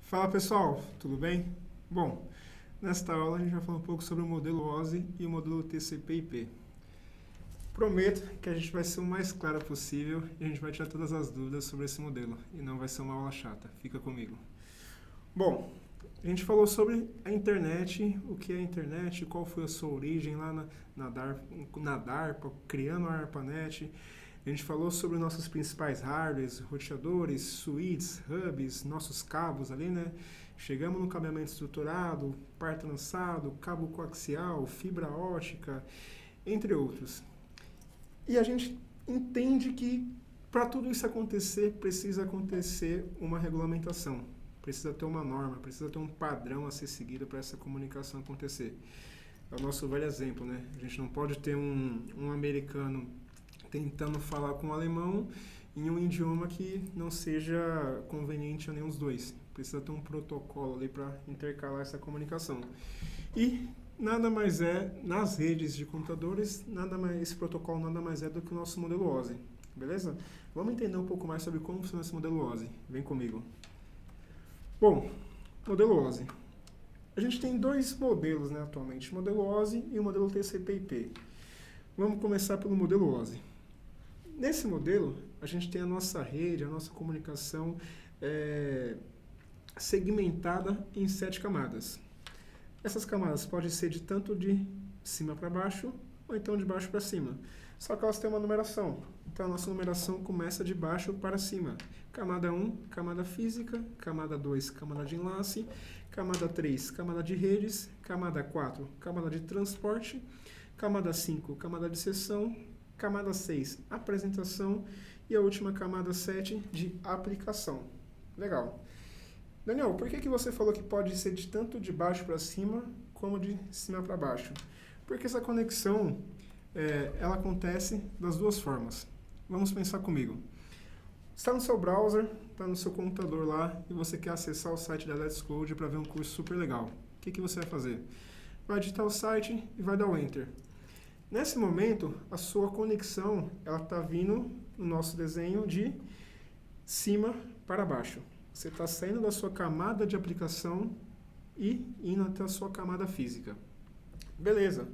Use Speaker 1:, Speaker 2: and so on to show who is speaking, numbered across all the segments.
Speaker 1: Fala pessoal, tudo bem? Bom, nesta aula a gente vai falar um pouco sobre o modelo OSI e o modelo TCP/IP. Prometo que a gente vai ser o mais claro possível e a gente vai tirar todas as dúvidas sobre esse modelo e não vai ser uma aula chata, fica comigo. Bom, a gente falou sobre a internet, o que é a internet, qual foi a sua origem lá na DARPA, criando a ARPANET. A gente falou sobre nossos principais hardwares, roteadores, switches, hubs, nossos cabos ali, né? Chegamos no cabeamento estruturado, par trançado, cabo coaxial, fibra ótica, entre outros. E a gente entende que para tudo isso acontecer, precisa acontecer uma regulamentação. Precisa ter uma norma, precisa ter um padrão a ser seguido para essa comunicação acontecer. É o nosso velho exemplo, né? A gente não pode ter um americano tentando falar com um alemão em um idioma que não seja conveniente a nenhum dos dois. Precisa ter um protocolo ali para intercalar essa comunicação. E nada mais é, nas redes de computadores, esse protocolo nada mais é do que o nosso modelo OSI. Beleza? Vamos entender um pouco mais sobre como funciona esse modelo OSI. Vem comigo. Bom, modelo OSI. A gente tem dois modelos, né, atualmente, o modelo OSI e o modelo TCP/IP. Vamos começar pelo modelo OSI. Nesse modelo, a gente tem a nossa rede, a nossa comunicação segmentada em 7 camadas. Essas camadas podem ser de tanto de cima para baixo ou então de baixo para cima. Só que elas têm uma numeração. Então a nossa numeração começa de baixo para cima. Camada 1, camada física, camada 2, camada de enlace, camada 3, camada de redes, camada 4, camada de transporte, camada 5, camada de sessão, camada 6, apresentação e a última camada 7 de aplicação. Legal. Daniel, por que você falou que pode ser de tanto de baixo para cima como de cima para baixo? Porque essa conexão ela acontece das duas formas. Vamos pensar comigo. Está no seu browser, está no seu computador lá e você quer acessar o site da Let's Code para ver um curso super legal. O que você vai fazer? Vai digitar o site e vai dar o Enter. Nesse momento, a sua conexão ela está vindo no nosso desenho de cima para baixo. Você está saindo da sua camada de aplicação e indo até a sua camada física. Beleza.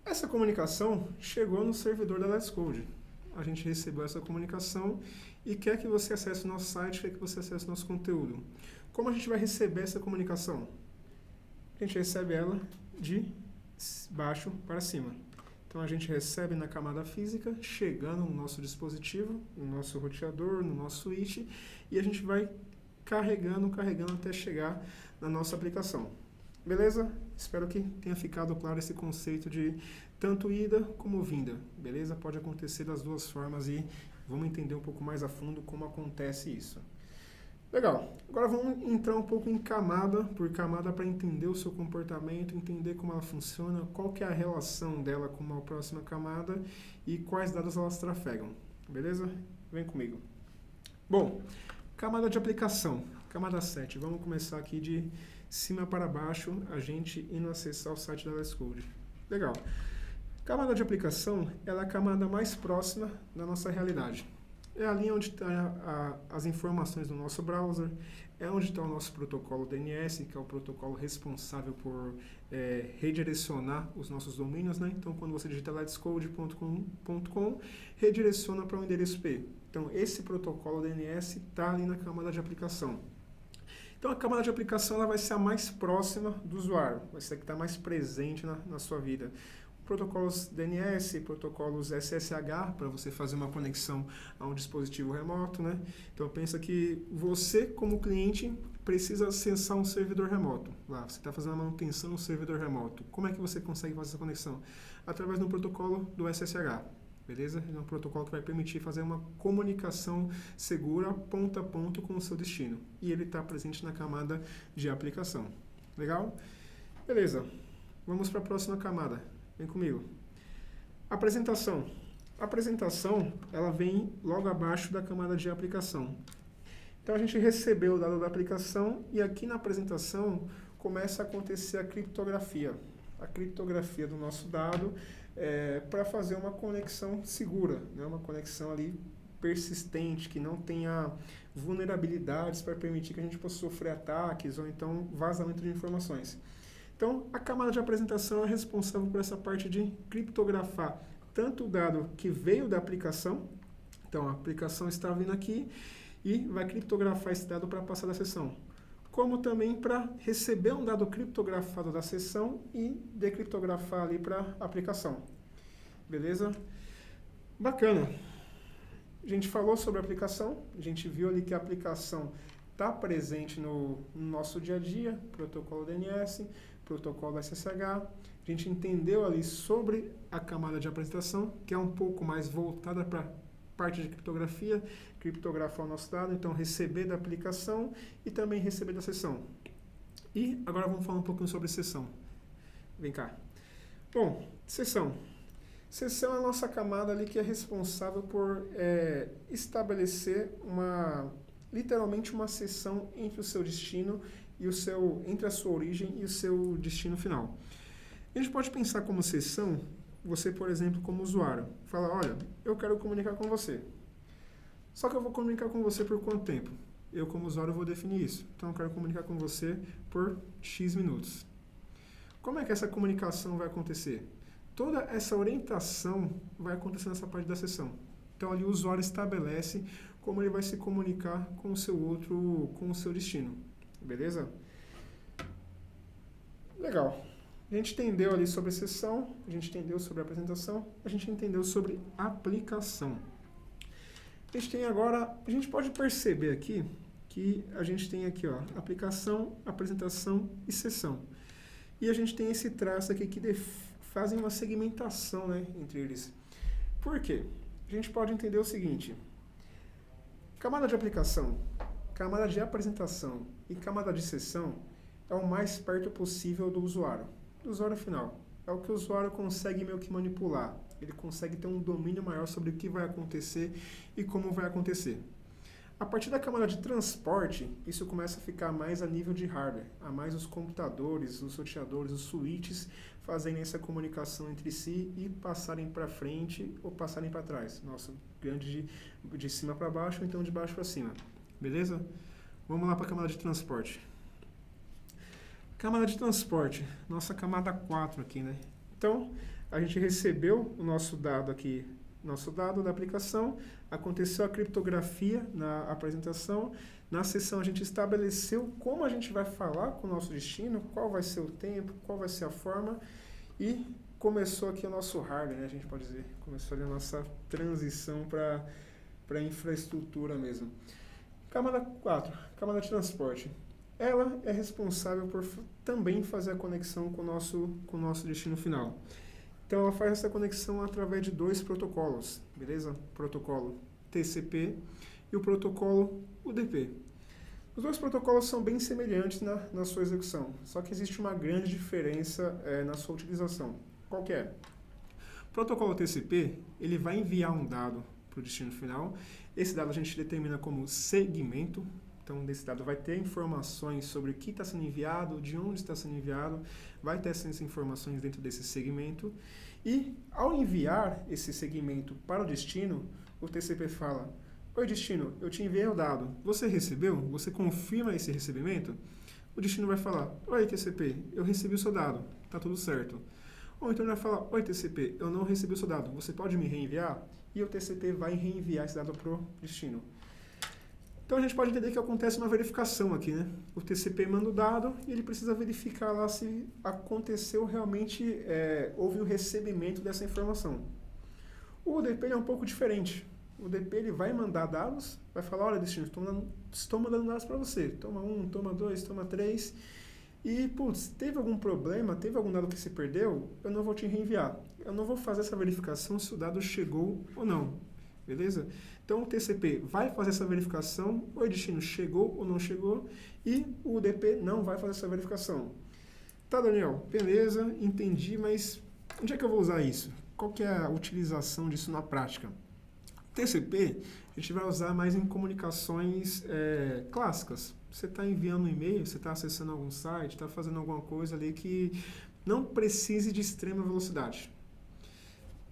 Speaker 1: Essa comunicação chegou no servidor da Let's Code. A gente recebeu essa comunicação e quer que você acesse o nosso site, quer que você acesse o nosso conteúdo. Como a gente vai receber essa comunicação? A gente recebe ela de baixo para cima. Então a gente recebe na camada física, chegando no nosso dispositivo, no nosso roteador, no nosso switch, e a gente vai carregando até chegar na nossa aplicação. Beleza? Espero que tenha ficado claro esse conceito de tanto ida como vinda. Beleza? Pode acontecer das duas formas e vamos entender um pouco mais a fundo como acontece isso. Legal. Agora vamos entrar um pouco em camada por camada para entender o seu comportamento, entender como ela funciona, qual que é a relação dela com uma próxima camada e quais dados elas trafegam. Beleza? Vem comigo. Bom, camada de aplicação. Camada 7. Vamos começar aqui de cima para baixo, a gente indo acessar o site da Let's Code. Legal. Camada de aplicação ela é a camada mais próxima da nossa realidade. É ali onde estão as informações do nosso browser, é onde está o nosso protocolo DNS, que é o protocolo responsável por redirecionar os nossos domínios, né? Então, quando você digita letscode.com, redireciona para o endereço IP. Então, esse protocolo DNS está ali na camada de aplicação. Então, a camada de aplicação ela vai ser a mais próxima do usuário, vai ser a que está mais presente na sua vida. Protocolos DNS, protocolos SSH, para você fazer uma conexão a um dispositivo remoto, né? Então, pensa que você, como cliente, precisa acessar um servidor remoto. Lá, você está fazendo a manutenção no servidor remoto. Como é que você consegue fazer essa conexão? Através do protocolo do SSH. Beleza? É um protocolo que vai permitir fazer uma comunicação segura, ponto a ponto, com o seu destino. E ele está presente na camada de aplicação. Legal? Beleza. Vamos para a próxima camada. Vem comigo. Apresentação. A apresentação, ela vem logo abaixo da camada de aplicação. Então, a gente recebeu o dado da aplicação e aqui na apresentação começa a acontecer a criptografia. A criptografia do nosso dado para fazer uma conexão segura, né? Uma conexão ali persistente, que não tenha vulnerabilidades para permitir que a gente possa sofrer ataques ou então vazamento de informações. Então, a camada de apresentação é responsável por essa parte de criptografar tanto o dado que veio da aplicação, então a aplicação está vindo aqui e vai criptografar esse dado para passar da sessão, como também para receber um dado criptografado da sessão e decriptografar ali para a aplicação. Beleza? Bacana. A gente falou sobre a aplicação, a gente viu ali que a aplicação está presente no nosso dia a dia, protocolo DNS, protocolo SSH. A gente entendeu ali sobre a camada de apresentação, que é um pouco mais voltada para a parte de criptografia, criptografar o nosso dado, então receber da aplicação e também receber da sessão. E agora vamos falar um pouquinho sobre sessão. Vem cá. Bom, sessão. Sessão é a nossa camada ali que é responsável por estabelecer literalmente uma sessão entre o seu destino e entre a sua origem e o seu destino final. A gente pode pensar como sessão, você, por exemplo, como usuário, fala, olha, eu quero comunicar com você. Só que eu vou comunicar com você por quanto tempo? Eu, como usuário, vou definir isso. Então, eu quero comunicar com você por X minutos. Como é que essa comunicação vai acontecer? Toda essa orientação vai acontecer nessa parte da sessão. Então, ali o usuário estabelece como ele vai se comunicar com o seu destino. Beleza? Legal. A gente entendeu ali sobre a sessão, a gente entendeu sobre a apresentação, a gente entendeu sobre aplicação. A gente pode perceber aqui que a gente tem aqui, ó, aplicação, apresentação e sessão. E a gente tem esse traço aqui que fazem uma segmentação, né, entre eles. Por quê? A gente pode entender o seguinte: camada de aplicação, camada de apresentação e camada de sessão é o mais perto possível do usuário final. É o que o usuário consegue meio que manipular. Ele consegue ter um domínio maior sobre o que vai acontecer e como vai acontecer. A partir da camada de transporte, isso começa a ficar mais a nível de hardware, a mais os computadores, os roteadores, os switches fazerem essa comunicação entre si e passarem para frente ou passarem para trás. Nossa, grande de cima para baixo ou então de baixo para cima. Beleza? Vamos lá para a camada de transporte. Camada de transporte, nossa camada 4 aqui, né? Então, a gente recebeu o nosso dado aqui, nosso dado da aplicação, aconteceu a criptografia na apresentação, na sessão a gente estabeleceu como a gente vai falar com o nosso destino, qual vai ser o tempo, qual vai ser a forma, e começou aqui o nosso hardware, né? A gente pode dizer, começou ali a nossa transição para a infraestrutura mesmo. Camada 4, camada de transporte. Ela é responsável por também fazer a conexão com o nosso destino final. Então, ela faz essa conexão através de dois protocolos, beleza? O protocolo TCP e o protocolo UDP. Os dois protocolos são bem semelhantes na sua execução, só que existe uma grande diferença na sua utilização. Qual que é? O protocolo TCP, ele vai enviar um dado para o destino final. Esse dado a gente determina como segmento. Então, desse dado vai ter informações sobre o que está sendo enviado, de onde está sendo enviado, vai ter essas informações dentro desse segmento. E, ao enviar esse segmento para o destino, o TCP fala: oi, destino, eu te enviei o dado. Você recebeu? Você confirma esse recebimento? O destino vai falar: oi, TCP, eu recebi o seu dado. Está tudo certo. Ou então ele vai falar: oi, TCP, eu não recebi o seu dado. Você pode me reenviar? E o TCP vai reenviar esse dado para o destino. Então, a gente pode entender que acontece uma verificação aqui, né? O TCP manda o dado e ele precisa verificar lá se aconteceu realmente, houve o recebimento dessa informação. O UDP é um pouco diferente. O UDP ele vai mandar dados, vai falar: olha, destino, estou mandando dados para você. Toma 1, toma 2, toma 3. E, putz, teve algum problema, teve algum dado que se perdeu, eu não vou te reenviar. Eu não vou fazer essa verificação se o dado chegou ou não. Beleza? Então, o TCP vai fazer essa verificação, o destino chegou ou não chegou, e o UDP não vai fazer essa verificação. Tá, Daniel? Beleza, entendi, mas onde é que eu vou usar isso? Qual que é a utilização disso na prática? TCP, a gente vai usar mais em comunicações clássicas. Você está enviando um e-mail, você está acessando algum site, está fazendo alguma coisa ali que não precise de extrema velocidade.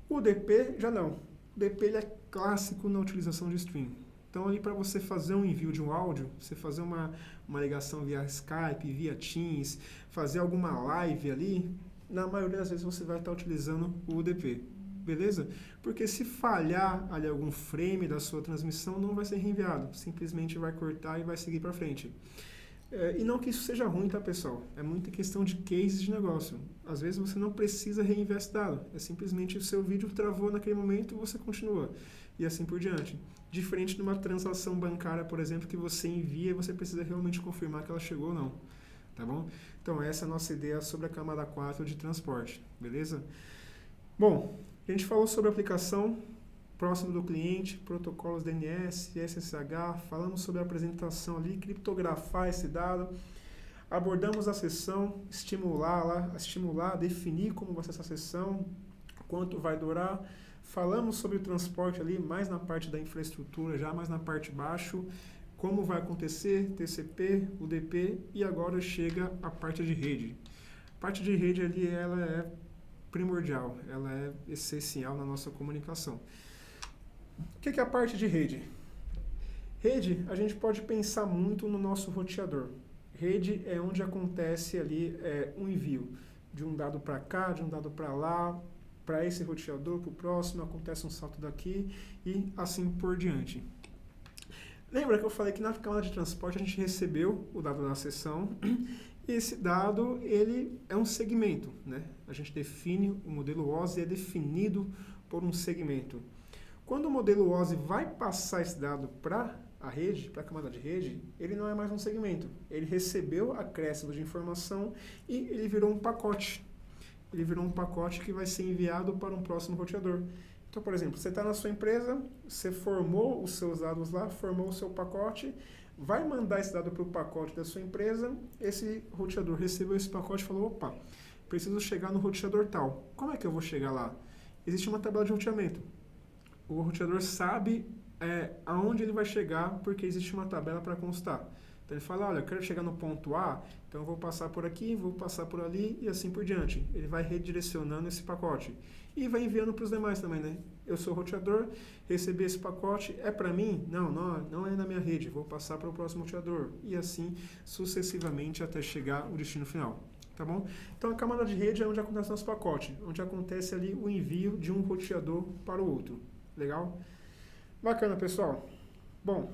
Speaker 1: O UDP já não. O UDP ele é clássico na utilização de stream. Então, ali para você fazer um envio de um áudio, você fazer uma ligação via Skype, via Teams, fazer alguma live ali, na maioria das vezes você vai estar utilizando o UDP, beleza? Porque se falhar ali algum frame da sua transmissão, não vai ser reenviado, simplesmente vai cortar e vai seguir para frente. E não que isso seja ruim, tá, pessoal? É muita questão de cases de negócio. Às vezes você não precisa reenviar esse dado, é simplesmente o seu vídeo travou naquele momento e você continua, e assim por diante. Diferente de uma transação bancária, por exemplo, que você envia e você precisa realmente confirmar que ela chegou ou não, tá bom? Então, essa é a nossa ideia sobre a camada 4 de transporte, beleza? Bom, a gente falou sobre a aplicação próximo do cliente, protocolos DNS, SSH, falamos sobre a apresentação ali, criptografar esse dado, abordamos a sessão, estimular, definir como vai ser essa sessão, quanto vai durar. Falamos sobre o transporte ali, mais na parte da infraestrutura, já mais na parte de baixo, como vai acontecer, TCP, UDP, e agora chega a parte de rede. A parte de rede ali, ela é primordial, ela é essencial na nossa comunicação. O que é a parte de rede? Rede, a gente pode pensar muito no nosso roteador. Rede é onde acontece ali um envio de um dado para cá, de um dado para lá, para esse roteador, para o próximo, acontece um salto daqui e assim por diante. Lembra que eu falei que na camada de transporte a gente recebeu o dado da sessão e esse dado ele é um segmento, né? A gente define o modelo OSI, é definido por um segmento. Quando o modelo OSI vai passar esse dado para a rede, para a camada de rede, ele não é mais um segmento. Ele recebeu acréscimo de informação e ele virou um pacote. Ele virou um pacote que vai ser enviado para um próximo roteador. Então, por exemplo, você está na sua empresa, você formou os seus dados lá, formou o seu pacote, vai mandar esse dado para o pacote da sua empresa, esse roteador recebeu esse pacote e falou, opa, preciso chegar no roteador tal. Como é que eu vou chegar lá? Existe uma tabela de roteamento. O roteador sabe aonde ele vai chegar, porque existe uma tabela para constar. Então ele fala, olha, eu quero chegar no ponto A, então eu vou passar por aqui, vou passar por ali e assim por diante. Ele vai redirecionando esse pacote e vai enviando para os demais também, né? Eu sou roteador, recebi esse pacote, é para mim? Não é na minha rede, vou passar para o próximo roteador e assim sucessivamente até chegar ao destino final, tá bom? Então a camada de rede é onde acontece o nosso pacote, onde acontece ali o envio de um roteador para o outro. Legal? Bacana, pessoal. Bom,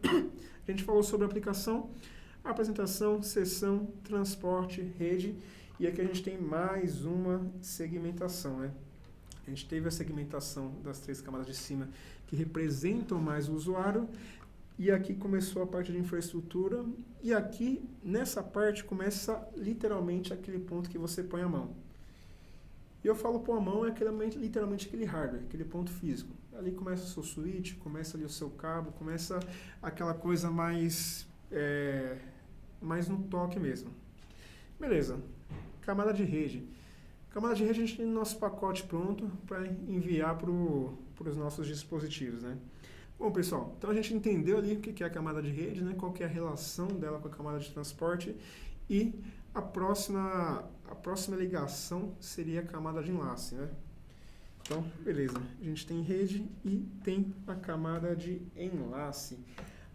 Speaker 1: a gente falou sobre aplicação, apresentação, sessão, transporte, rede, e aqui a gente tem mais uma segmentação, né? A gente teve a segmentação das 3 camadas de cima que representam mais o usuário, e aqui começou a parte de infraestrutura, e aqui, nessa parte, começa literalmente aquele ponto que você põe a mão. E eu falo pôr a mão é literalmente aquele hardware, aquele ponto físico. Ali começa o seu switch, começa ali o seu cabo, começa aquela coisa mais no toque mesmo. Beleza. Camada de rede. Camada de rede a gente tem o nosso pacote pronto para enviar para os nossos dispositivos, né? Bom, pessoal, então a gente entendeu ali o que é a camada de rede, né? Qual que é a relação dela com a camada de transporte e a próxima ligação seria a camada de enlace, né? Então, beleza. A gente tem rede e tem a camada de enlace.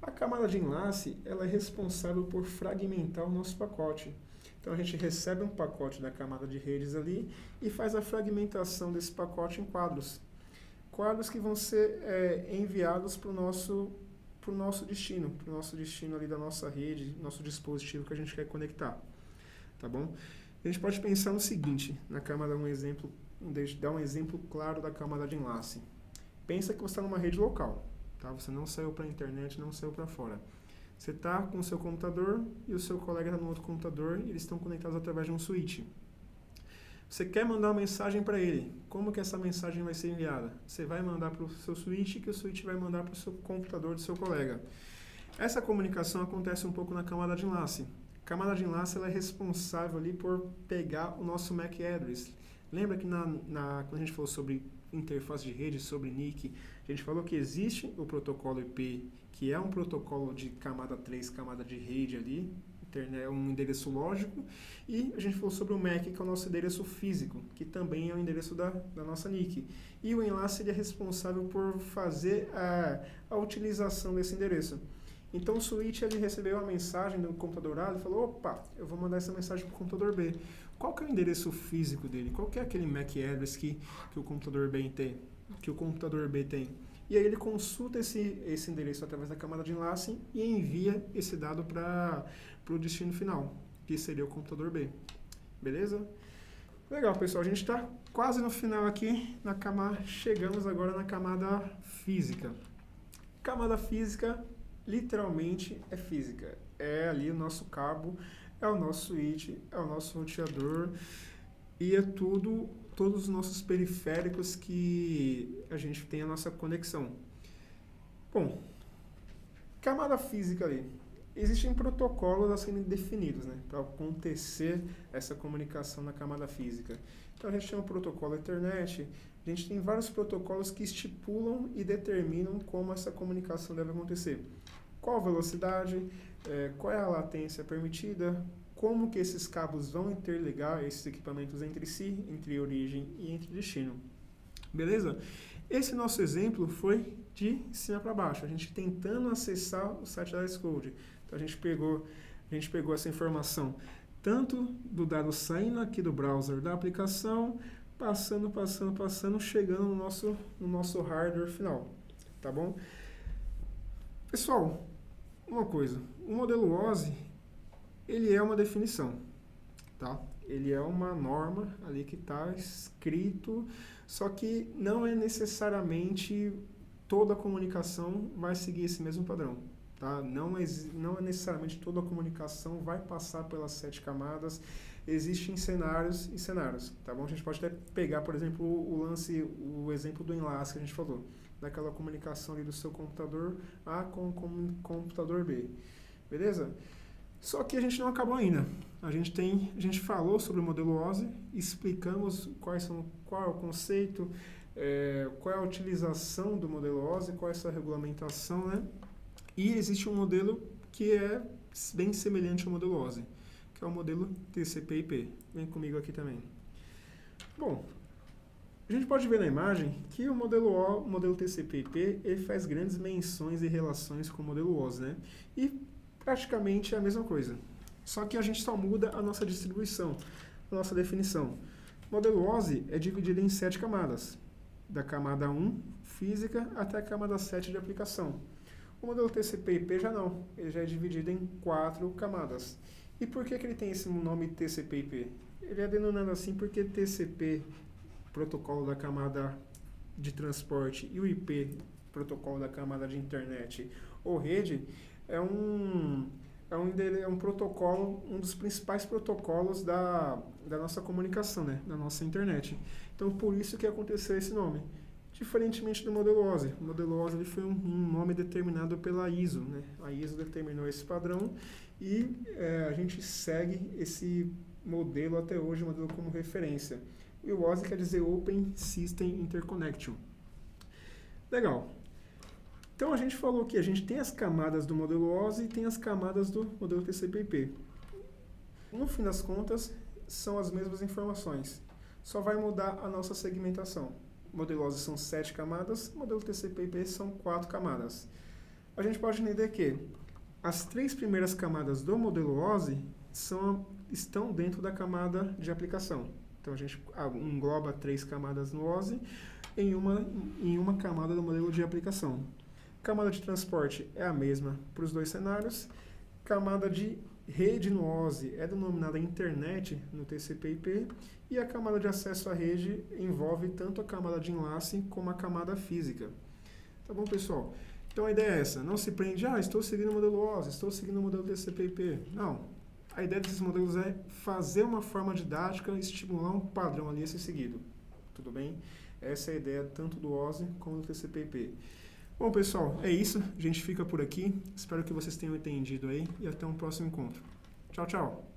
Speaker 1: A camada de enlace, ela é responsável por fragmentar o nosso pacote. Então, a gente recebe um pacote da camada de redes ali e faz a fragmentação desse pacote em quadros. Quadros que vão ser enviados para o nosso destino ali da nossa rede, nosso dispositivo que a gente quer conectar. Tá bom? A gente pode pensar no seguinte, na camada dar um exemplo claro da camada de enlace. Pensa que você está numa rede local, tá? Você não saiu para a internet, não saiu para fora. Você está com o seu computador e o seu colega está no outro computador e eles estão conectados através de um switch. Você quer mandar uma mensagem para ele. Como que essa mensagem vai ser enviada? Você vai mandar para o seu switch, que o switch vai mandar para o seu computador do seu colega. Essa comunicação acontece um pouco na camada de enlace. A camada de enlace ela é responsável ali por pegar o nosso MAC address. Lembra que quando a gente falou sobre interface de rede, sobre NIC, a gente falou que existe o protocolo IP, que é um protocolo de camada 3, camada de rede ali. um endereço lógico, e a gente falou sobre o MAC, que é o nosso endereço físico, que também é o endereço da nossa NIC. E o enlace ele é responsável por fazer a utilização desse endereço. Então o switch ele recebeu uma mensagem do computador A e falou, opa, eu vou mandar essa mensagem para o computador B. Qual que é o endereço físico dele? Qual que é aquele MAC address que o computador B tem? E aí ele consulta esse endereço através da camada de enlace e envia esse dado para o destino final, que seria o computador B. Beleza? Legal, pessoal. A gente está quase no final aqui, chegamos agora na camada física. Camada física, literalmente, é física. É ali o nosso cabo, é o nosso switch, é o nosso roteador e é todos os nossos periféricos que a gente tem a nossa conexão. Bom, camada física ali. Existem protocolos a serem definidos, né, para acontecer essa comunicação na camada física. Então a gente tem o protocolo Ethernet, a gente tem vários protocolos que estipulam e determinam como essa comunicação deve acontecer. Qual a velocidade, qual é a latência permitida, como que esses cabos vão interligar esses equipamentos entre si, entre origem e entre destino. Beleza? Esse nosso exemplo foi de cima para baixo, a gente tentando acessar o site da Xcode. Então a gente pegou essa informação tanto do dado saindo aqui do browser da aplicação, passando, chegando no nosso hardware final. Tá bom? Pessoal, uma coisa, o modelo OSI ele é uma definição, tá? Ele é uma norma ali que está escrito, só que não é necessariamente toda a comunicação vai seguir esse mesmo padrão, tá? Não é necessariamente toda a comunicação vai passar pelas 7 camadas, existem cenários e cenários, tá bom? A gente pode até pegar, por exemplo, o exemplo do enlace que a gente falou, daquela comunicação ali do seu computador A com o computador B, beleza? Só que a gente não acabou ainda. A gente falou sobre o modelo OSI, explicamos qual é o conceito, qual é a utilização do modelo OSI, qual é essa regulamentação, né? E existe um modelo que é bem semelhante ao modelo OSI, que é o modelo TCP/IP. Vem comigo aqui também. Bom, a gente pode ver na imagem que o modelo TCP/IP ele faz grandes menções e relações com o modelo OSI, né? E praticamente é a mesma coisa. Só que a gente só muda a nossa distribuição, a nossa definição. O modelo OSI é dividido em 7 camadas, da camada 1, física, até a camada 7 de aplicação. O modelo TCP/IP já não, ele já é dividido em 4 camadas. E por que ele tem esse nome TCP/IP? Ele é denominado assim porque TCP, protocolo da camada de transporte, e o IP, protocolo da camada de internet ou rede, é um protocolo, um dos principais protocolos da nossa comunicação, né? Da nossa internet. Então, por isso que aconteceu esse nome. Diferentemente do modelo OSI. O modelo OSI ele foi um nome determinado pela ISO, né? A ISO determinou esse padrão e a gente segue esse modelo até hoje, o modelo como referência. E o OSI quer dizer Open System Interconnection. Legal. Então, a gente falou que a gente tem as camadas do modelo OSI e tem as camadas do modelo TCP/IP. No fim das contas, são as mesmas informações. Só vai mudar a nossa segmentação. O modelo OSI são 7 camadas, o modelo TCP/IP são 4 camadas. A gente pode entender que as 3 primeiras camadas do modelo OSI estão dentro da camada de aplicação. Então, a gente engloba 3 camadas no OSI em uma camada do modelo de aplicação. Camada de transporte é a mesma para os 2 cenários. Camada de rede no OSI é denominada internet no TCP/IP. E a camada de acesso à rede envolve tanto a camada de enlace como a camada física. Tá bom, pessoal? Então a ideia é essa. Não se prende, estou seguindo o modelo OSI, estou seguindo o modelo TCP/IP. Não. A ideia desses modelos é fazer uma forma didática, estimular um padrão ali a ser seguido. Tudo bem? Essa é a ideia tanto do OSI como do TCP/IP. Bom, pessoal, é isso. A gente fica por aqui. Espero que vocês tenham entendido aí e até um próximo encontro. Tchau, tchau.